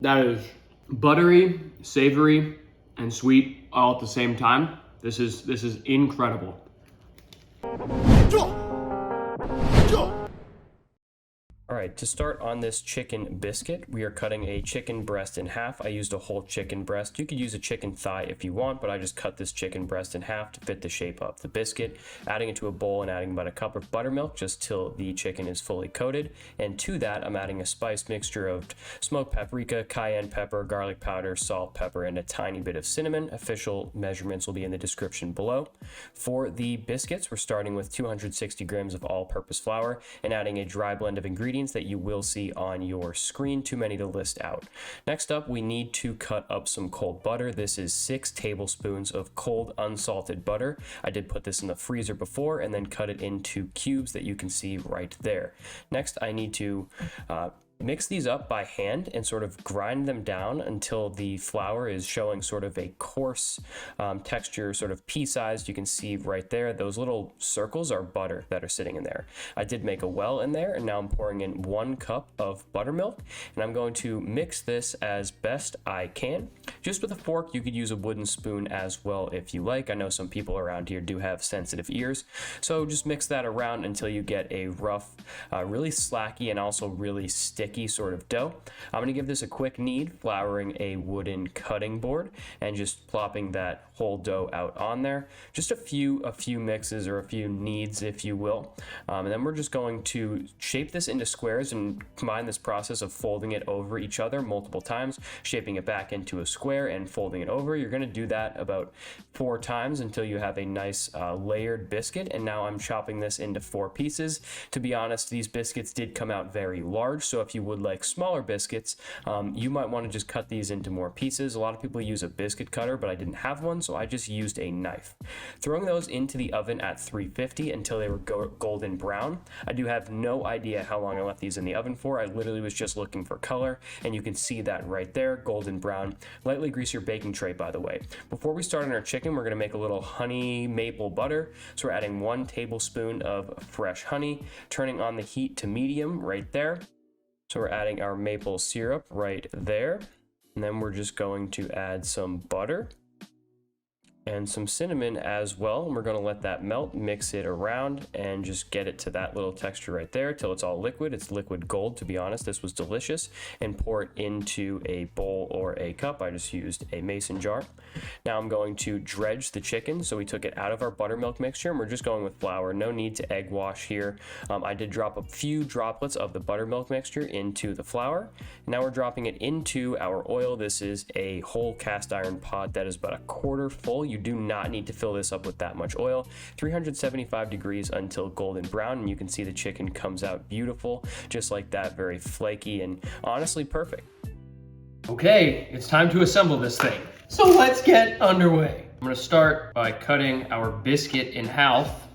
That is buttery, savory, and sweet all at the same time. This is incredible. All right, to start on this chicken biscuit, we are cutting a chicken breast in half. I used a whole chicken breast. You could use a chicken thigh if you want, but I just cut this chicken breast in half to fit the shape of the biscuit, adding it to a bowl and adding about a cup of buttermilk just till the chicken is fully coated. And to that, I'm adding a spice mixture of smoked paprika, cayenne pepper, garlic powder, salt, pepper, and a tiny bit of cinnamon. Official measurements will be in the description below. For the biscuits, we're starting with 260 grams of all-purpose flour and adding a dry blend of ingredients that you will see on your screen, too many to list out. Next up, we need to cut up some cold butter. This is 6 tablespoons of cold unsalted butter. I did put this in the freezer before and then cut it into cubes that you can see right there. Next, I need to mix these up by hand and sort of grind them down until the flour is showing sort of a coarse texture, sort of pea-sized. You can see right there, those little circles are butter that are sitting in there. I did make a well in there, and now I'm pouring in 1 cup of buttermilk, and I'm going to mix this as best I can. Just with a fork, you could use a wooden spoon as well if you like. I know some people around here do have sensitive ears, so just mix that around until you get a rough, really slacky and also really sticky sort of dough. I'm going to give this a quick knead, flouring a wooden cutting board and just plopping that whole dough out on there. Just a few mixes or a few kneads, if you will. And then we're just going to shape this into squares and combine this process of folding it over each other multiple times, shaping it back into a square and folding it over. You're going to do that about 4 times until you have a nice layered biscuit. And now I'm chopping this into 4 pieces. To be honest, these biscuits did come out very large, so if you would like smaller biscuits, you might want to just cut these into more pieces. A lot of people use a biscuit cutter, but I didn't have one, so I just used a knife. Throwing those into the oven at 350 until they were golden brown. I do have no idea how long I left these in the oven for. I literally was just looking for color, and you can see that right there, golden brown. Lightly grease your baking tray, by the way. Before we start on our chicken, we're going to make a little honey maple butter. So we're adding 1 tablespoon of fresh honey, turning on the heat to medium right there. So we're adding our maple syrup right there. And then we're just going to add some butter and some cinnamon as well. And we're going to let that melt, mix it around, and just get it to that little texture right there till it's all liquid. It's liquid gold, to be honest. This was delicious. And pour it into a bowl or a cup. I just used a mason jar. Now I'm going to dredge the chicken. So we took it out of our buttermilk mixture, and we're just going with flour. No need to egg wash here. I did drop a few droplets of the buttermilk mixture into the flour. Now we're dropping it into our oil. This is a whole cast iron pot that is about a quarter full. You do not need to fill this up with that much oil. 375 degrees until golden brown, and you can see the chicken comes out beautiful, just like that, very flaky and honestly perfect. Okay, it's time to assemble this thing. So let's get underway. I'm gonna start by cutting our biscuit in half.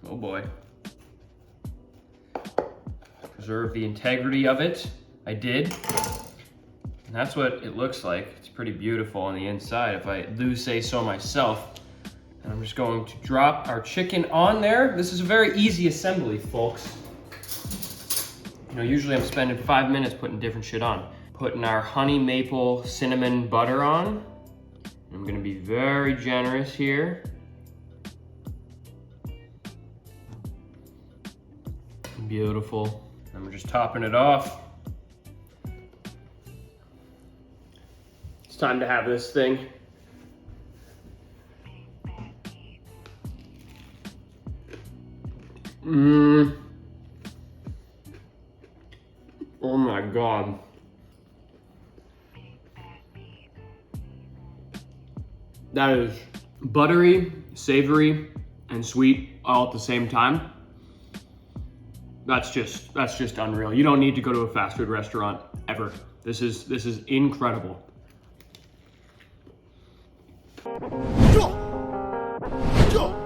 Oh boy. Preserve the integrity of it. I did. And that's what it looks like. It's pretty beautiful on the inside, if I do say so myself. And I'm just going to drop our chicken on there. This is a very easy assembly, folks. You know, usually I'm spending 5 minutes putting different shit on. Putting our honey maple cinnamon butter on. I'm gonna be very generous here. Beautiful. And we're just topping it off. It's time to have this thing. Oh my God. That is buttery, savory, and sweet all at the same time. That's just unreal. You don't need to go to a fast food restaurant ever. This is incredible. Go!